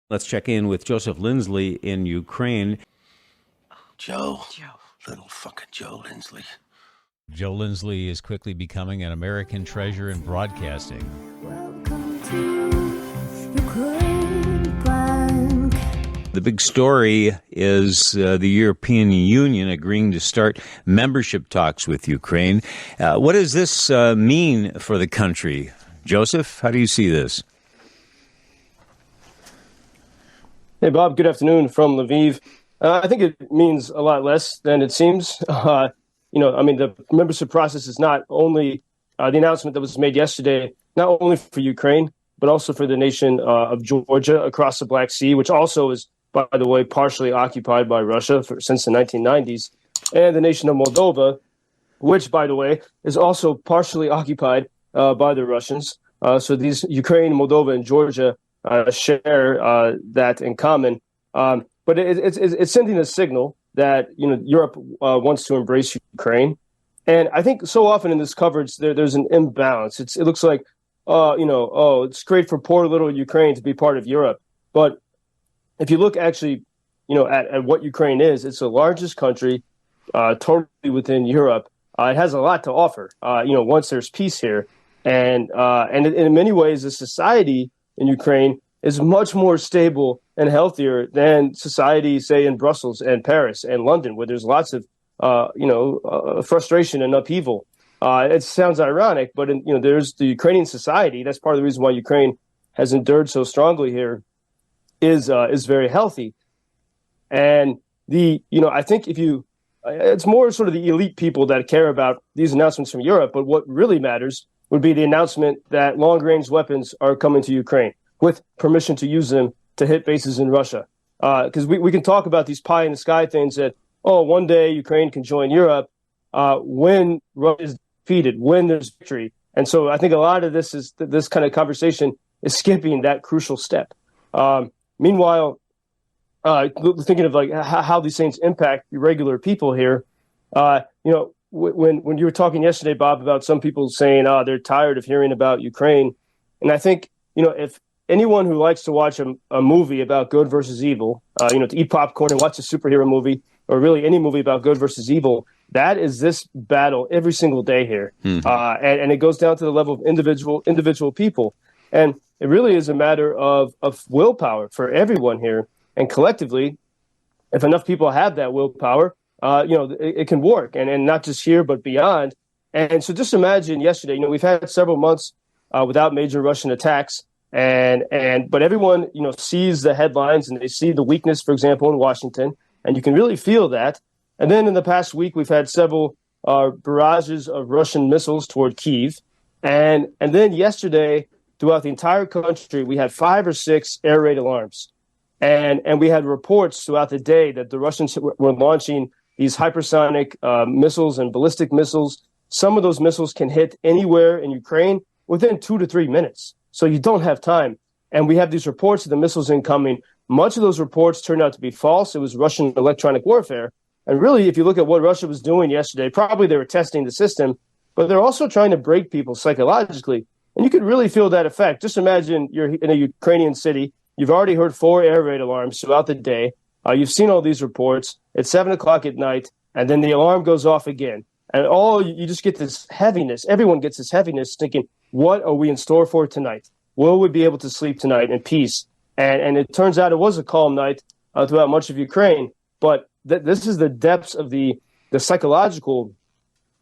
Let's check in with Joseph Lindsley in Ukraine. Joe. Little fucking Joe Lindsley. Joe Lindsley is quickly becoming an American treasure in broadcasting. Welcome to Ukraine Bank. The big story is the European Union agreeing to start membership talks with Ukraine. What does this mean for the country? Joseph, how do you see this? Hey, Bob. Good afternoon from Lviv. I think it means a lot less than it seems. The membership process is not only the announcement that was made yesterday, not only for Ukraine, but also for the nation of Georgia across the Black Sea, which also is, by the way, partially occupied by Russia since the 1990s, and the nation of Moldova, which, by the way, is also partially occupied by the Russians. So these Ukraine, Moldova, and Georgia share that in common. But it's sending a signal that Europe wants to embrace Ukraine, and I think so often in this coverage there's an imbalance. It looks like it's great for poor little Ukraine to be part of Europe, but if you look actually at what Ukraine is, it's the largest country totally within Europe. It has a lot to offer. Once there's peace here, and in many ways the society in Ukraine is much more stable and healthier than society, say, in Brussels and Paris and London, where there's lots of, frustration and upheaval. It sounds ironic, but there's the Ukrainian society. That's part of the reason why Ukraine has endured so strongly here. Is very healthy, and I think it's more sort of the elite people that care about these announcements from Europe. But what really matters would be the announcement that long-range weapons are coming to Ukraine, with permission to use them to hit bases in Russia. Because we can talk about these pie-in-the-sky things that, one day Ukraine can join Europe when Russia is defeated, when there's victory. And so I think a lot of this kind of conversation is skipping that crucial step. Meanwhile, thinking of like how these things impact regular people here, when you were talking yesterday, Bob, about some people saying, they're tired of hearing about Ukraine. And I think, if anyone who likes to watch a movie about good versus evil, to eat popcorn and watch a superhero movie, or really any movie about good versus evil, that is this battle every single day here. Mm-hmm. And it goes down to the level of individual people. And it really is a matter of willpower for everyone here. And collectively, if enough people have that willpower, it can work. And not just here, but beyond. And so just imagine yesterday, we've had several months without major Russian attacks. But everyone, sees the headlines and they see the weakness, for example, in Washington. And you can really feel that. And then in the past week, we've had several barrages of Russian missiles toward Kyiv. And then yesterday, throughout the entire country, we had 5 or 6 air raid alarms. And we had reports throughout the day that the Russians were launching these hypersonic missiles and ballistic missiles. Some of those missiles can hit anywhere in Ukraine within 2 to 3 minutes. So you don't have time. And we have these reports of the missiles incoming. Much of those reports turned out to be false. It was Russian electronic warfare. And really, if you look at what Russia was doing yesterday, probably they were testing the system, but they're also trying to break people psychologically. And you could really feel that effect. Just imagine you're in a Ukrainian city. You've already heard 4 air raid alarms throughout the day. You've seen all these reports. It's 7 o'clock at night, and then the alarm goes off again. And you just get this heaviness. Everyone gets this heaviness thinking, what are we in store for tonight? Will we be able to sleep tonight in peace? And it turns out it was a calm night throughout much of Ukraine. But this is the depths of the psychological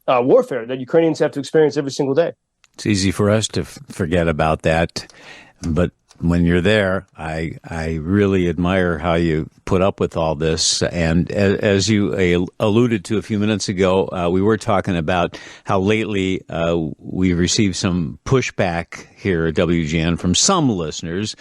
warfare that Ukrainians have to experience every single day. It's easy for us to forget about that, but when you're there, I really admire how you put up with all this. And as you alluded to a few minutes ago, we were talking about how lately we received some pushback here at WGN from some listeners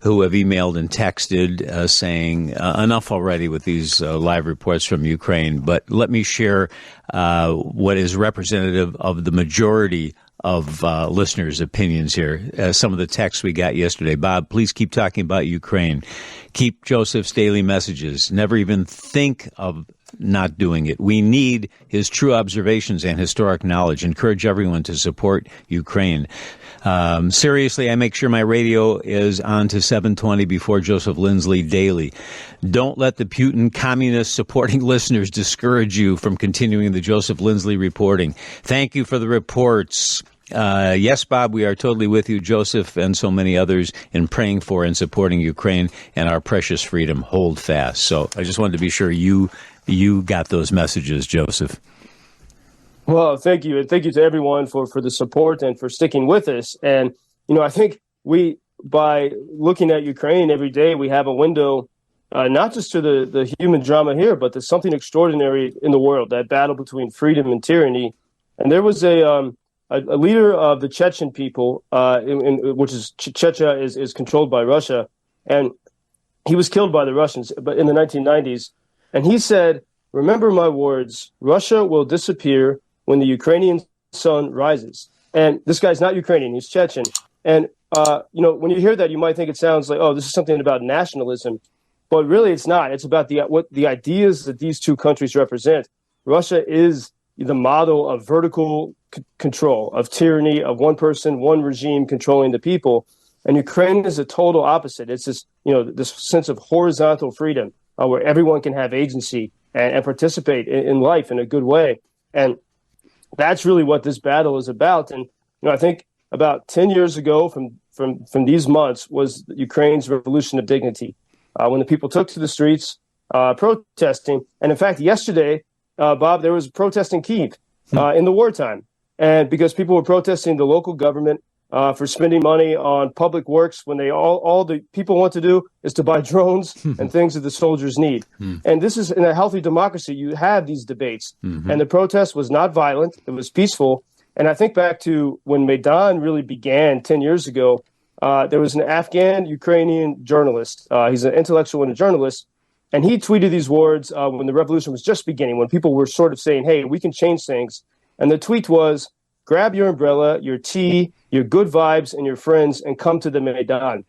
who have emailed and texted saying enough already with these live reports from Ukraine. But let me share what is representative of the majority of listeners' opinions here. Some of the texts we got yesterday. Bob, please keep talking about Ukraine. Keep Joseph's daily messages. Never even think of not doing it. We need his true observations and historic knowledge. Encourage everyone to support Ukraine. Seriously, I make sure my radio is on to 720 before Joseph Lindsley daily. Don't let the Putin communist supporting listeners discourage you from continuing the Joseph Lindsley reporting. Thank you for the reports. Yes, Bob, we are totally with you, Joseph, and so many others in praying for and supporting Ukraine and our precious freedom. Hold fast. So I just wanted to be sure you got those messages, Joseph. Well, thank you. And thank you to everyone for the support and for sticking with us. And, I think by looking at Ukraine every day, we have a window, not just to the human drama here, but to something extraordinary in the world, that battle between freedom and tyranny. And there was a leader of the Chechen people, which is Chechnya is controlled by Russia. And he was killed by the Russians, but in the 1990s. And he said, "Remember my words, Russia will disappear when the Ukrainian sun rises." And this guy's not Ukrainian, he's Chechen. And, when you hear that, you might think it sounds like, oh, this is something about nationalism. But really, it's not. It's about what the ideas that these two countries represent. Russia is the model of vertical control, of tyranny, of one person, one regime controlling the people. And Ukraine is a total opposite. It's this sense of horizontal freedom where everyone can have agency and participate in life in a good way. And that's really what this battle is about. And I think about 10 years ago from these months was Ukraine's revolution of dignity, when the people took to the streets protesting. And in fact, yesterday, Bob, there was a protest in Kyiv in the wartime. And because people were protesting the local government for spending money on public works when all the people want to do is to buy drones and things that the soldiers need. And this is in a healthy democracy. You have these debates. And the protest was not violent. It was peaceful. And I think back to when Maidan really began 10 years ago, there was an Afghan-Ukrainian journalist. He's an intellectual and a journalist. And he tweeted these words when the revolution was just beginning, when people were sort of saying, hey, we can change things. And the tweet was, grab your umbrella, your tea, your good vibes, and your friends, and come to the Maidan.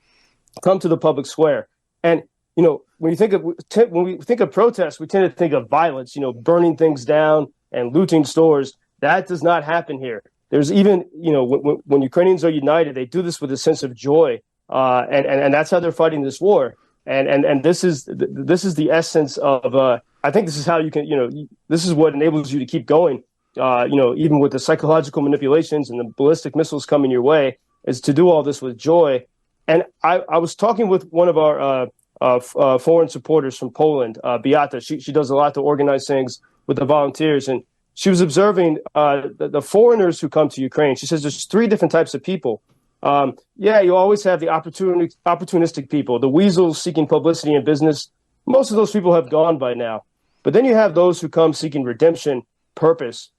Come to the public square. And, when we think of protests, we tend to think of violence, burning things down and looting stores. That does not happen here. There's even, when Ukrainians are united, they do this with a sense of joy. And that's how they're fighting this war. And this is the essence of, I think this is how you can, this is what enables you to keep going. Even with the psychological manipulations and the ballistic missiles coming your way, is to do all this with joy. And I was talking with one of our foreign supporters from Poland, Beata. She does a lot to organize things with the volunteers. And she was observing the foreigners who come to Ukraine. She says there's three different types of people. You always have the opportunistic people, the weasels seeking publicity and business. Most of those people have gone by now. But then you have those who come seeking redemption, purpose,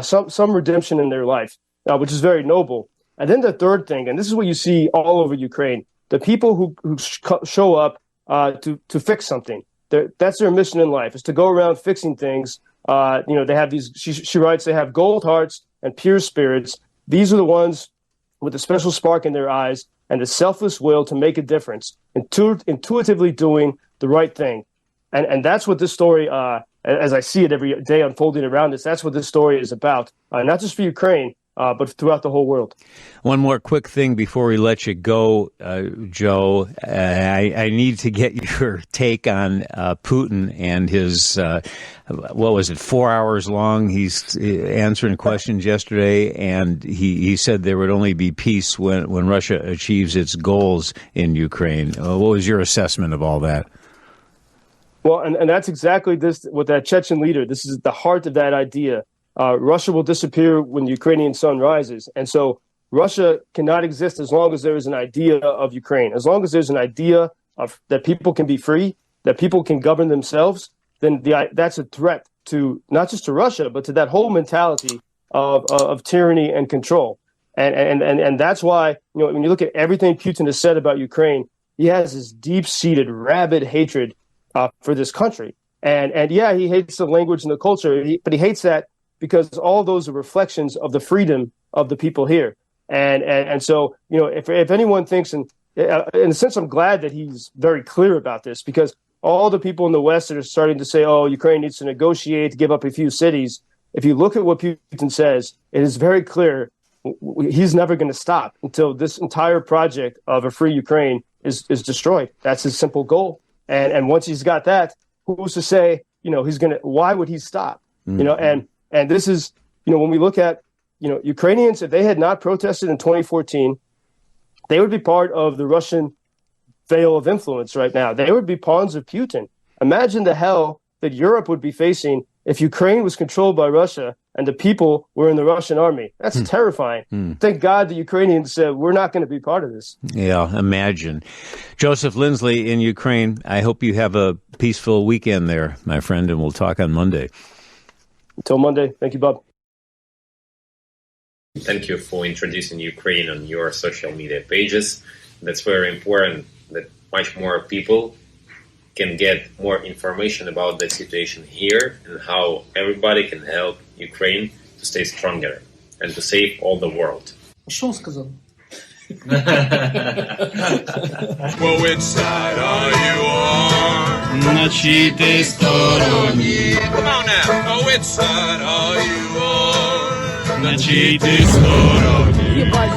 some redemption in their life, which is very noble. And then the third thing, and this is what you see all over Ukraine, the people who show up to fix something. That's their mission in life, is to go around fixing things. They have these, she writes, they have gold hearts and pure spirits. These are the ones with a special spark in their eyes and the selfless will to make a difference, intuitively doing the right thing. And that's what this story, as I see it every day unfolding around us, that's what this story is about, not just for Ukraine, but throughout the whole world. One more quick thing before we let you go, Joe. I need to get your take on Putin and his, 4 hours long? He's answering questions yesterday, and he said there would only be peace when Russia achieves its goals in Ukraine. What was your assessment of all that? Well, and that's exactly this with that Chechen leader. This is the heart of that idea. Russia will disappear when the Ukrainian sun rises. And so Russia cannot exist as long as there is an idea of Ukraine. As long as there's an idea of that people can be free, that people can govern themselves, then that's a threat to not just to Russia, but to that whole mentality of tyranny and control. And that's why, when you look at everything Putin has said about Ukraine, he has this deep-seated, rabid hatred for this country. And he hates the language and the culture, but he hates that because all those are reflections of the freedom of the people here. And so, if anyone thinks, and in a sense, I'm glad that he's very clear about this, because all the people in the West that are starting to say, oh, Ukraine needs to negotiate to give up a few cities, if you look at what Putin says, it is very clear he's never going to stop until this entire project of a free Ukraine is destroyed. That's his simple goal. And once he's got that, who's to say, he's going to, why would he stop? And this is, when we look at, Ukrainians, if they had not protested in 2014, they would be part of the Russian veil of influence right now. They would be pawns of Putin. Imagine the hell that Europe would be facing if Ukraine was controlled by Russia and the people were in the Russian army. That's terrifying. Thank God the Ukrainians said, we're not going to be part of this. Yeah, imagine. Joseph Lindsley in Ukraine, I hope you have a peaceful weekend there, my friend, and we'll talk on Monday. Until Monday. Thank you, Bob. Thank you for introducing Ukraine on your social media pages. That's very important that much more people can get more information about the situation here and how everybody can help Ukraine to stay stronger and to save all the world. Что он сказал? Well, which side are you on? На чьей ты стороне? Come on now. Oh, which side are you on? На чьей ты стороне? Ебать.